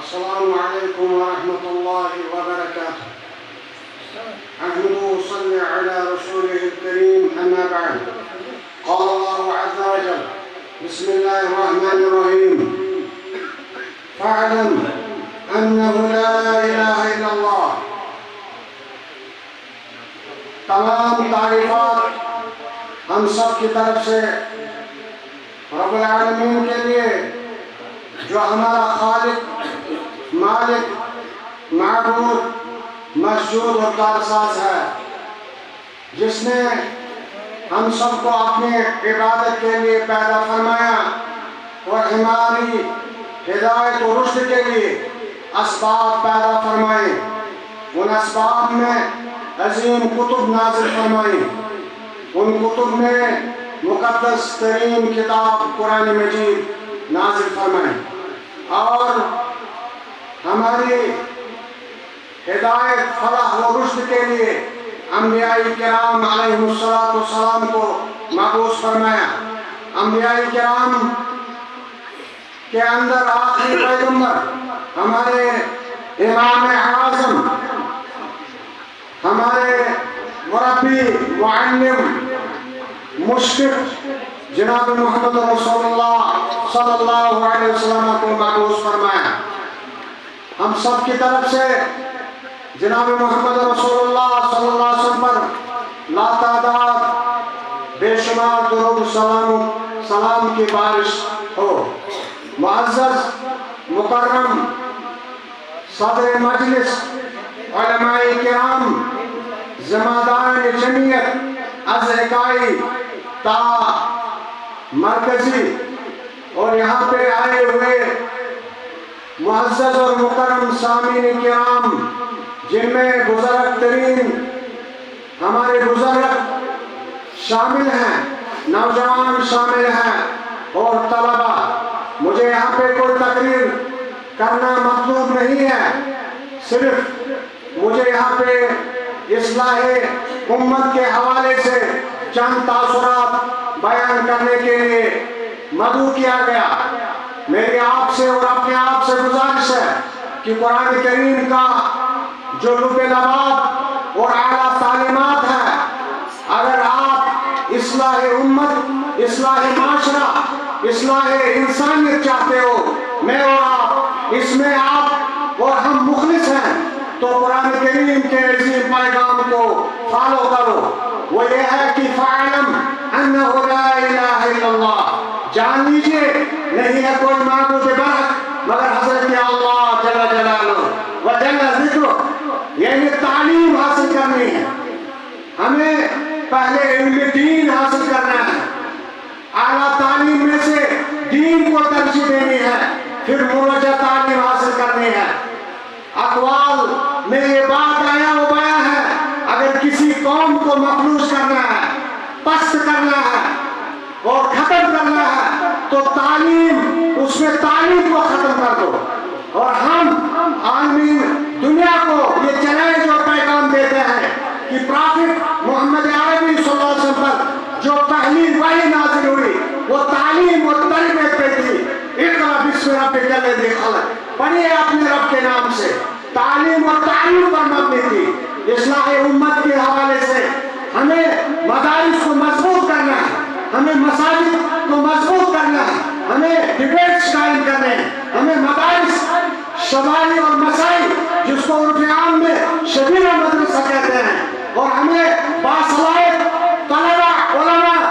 السلام عليكم ورحمة الله وبركاته. أحمد وأصلي على رسوله الكريم، أما بعد. قال الله عز وجل: بسم الله الرحمن الرحيم. فاعلم أنه لا إله إلا الله. تمام تعریفات ہم سب کی طرف سے رب العالمین کے لیے، جو ہمارا خالق، مالک، معبود، مسجود اور کارساز ہے، جس نے ہم سب کو اپنے عبادت کے لیے پیدا فرمایا اور ہماری ہدایت و رشد کے لیے اسباب پیدا فرمائے. ان اسباب میں عظیم کتب نازل فرمائیں. ان کتب میں مقدس ترین کتاب قرآن مجید نازل فرمائیں اور ہماری ہدایت، فلاح و رشد کے لیے انبیاء کرام علیہ السلام کو مبعوث فرمایا. انبیاء کرام کے اندر آخری پیغمبر ہمارے امام اعظم، ہمارے مربی، معلم، مشفق جناب محمد رسول اللہ صلی اللہ علیہ وسلم کو مبعوث فرمایا. ہم سب کی طرف سے جناب محمد رسول اللہ صلی اللہ علیہ وسلم پر لاتعداد بے شمار درود سلام کی بارش ہو. معزز مکرم صدر مجلس، علماء کرام، ذمہ-داران جمعیت از اکائی تا مرکزی اور یہاں پہ آئے ہوئے معزز اور مکرم سامعین کرام، جن میں بزرگ ترین ہمارے بزرگ شامل ہیں، نوجوان شامل ہیں اور طلبہ. مجھے یہاں پہ کوئی تقریر کرنا مطلوب نہیں ہے، صرف مجھے یہاں پہ اصلاح امت کے حوالے سے چند تاثرات بیان کرنے کے لیے مدعو کیا گیا. میری آپ سے اور اپنے آپ سے گزارش ہے کہ قرآن کریم کا جو لب لباب اور اعلیٰ تعلیمات ہے، اگر آپ اصلاح امت، اصلاح معاشرہ، اصلاح انسانیت چاہتے ہو، میں اور آپ اس میں آپ اور ہم مخلص ہیں، تو قرآن کریم کے عظیم پیغام کو فالو کرو. وہ یہ ہے کہ فَاعْلَمْ أَنَّهُ لَا إِلَهَ إِلَّا اللَّهُ. جان لیجئے نہیں ہے کوئی معبود برحق مگر حضرت اللہ جل جلالہ و جل ذکرہ. یعنی تعلیم حاصل کرنی ہے، ہمیں پہلے علم دین حاصل کرنا ہے، اعلیٰ تعلیم میں سے دین کو ترجیح دینی ہے، پھر مرجع تعلیم حاصل کرنی ہے. اقوال میں یہ بات آیا و بیان ہے، اگر کسی قوم کو مفلوج کرنا ہے، پست کرنا ہے اور ختم کرنا ہے تو تعلیم، اس میں تعلیم کو ختم کر دو. اور ہم عالمین دنیا کو یہ چیلنج اور پیغام دیتے ہیں کہ پرافٹ محمد عربی صلی اللہ علیہ وسلم پر جو پہلی وحی نازل ہوئی وہ تعلیم و تربیت پہ تھی. اقرأ باسم ربک الذی خلق، پڑھیے اپنے رب کے نام سے. تعلیم اور تعلیم پر مبنی تھی. اصلاح امت کے حوالے سے ہمیں مدارس کو مضبوط کرنا ہے، ہمیں مساجد کو مضبوط کرنا ہے، ہمیں ڈیبیٹس قائم کرنے ہیں، ہمیں مدارس شمالی اور مسائی جس کو عرف عام میں شبیرہ مدرسہ کہتے ہیں، اور ہمیں باصلاحیت طلبہ، علماء،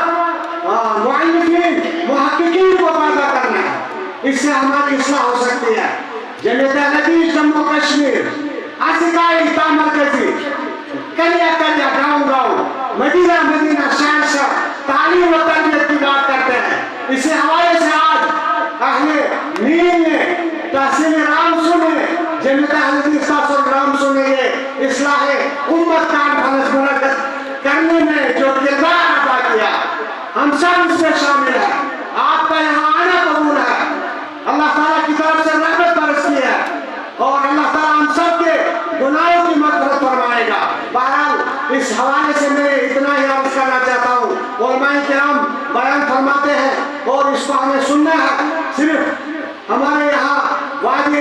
مؤلفین، محققین کو پیدا کرنا ہے. اس سے ہماری اصلاح ہو سکتی ہے. جمعیت احمدیہ جموں کشمیر از اکائی تا مرکزی، کلیا کلیا، گاؤں گاؤں، مدینہ مدینہ، شہر شہر تعلیم و تربیت کی بات کرتے ہیں. اسی حوالے سے آج اہل نیم نے تحصیل رام سنے، جمعیت احمدیہ تحصیل رام سنے، یہ اصلاح امت کانفرنس منعقد کرنے میں جو کردار ادا کیا، ہم سب اس میں شامل ہیں. آپ کا یہاں آنا قبول ہے. اللہ تعالیٰ کی طرف سے رحمت برستی ہے اور اللہ تعالیٰ ہم سب کے گناہوں کی مغفرت فرمائے گا. بہرحال اس حوالے سے میں اتنا ہی عرض کرنا چاہتا ہوں. علماء کرام بیان فرماتے ہیں اور اس کو ہمیں سننا ہے. صرف ہمارے یہاں وادی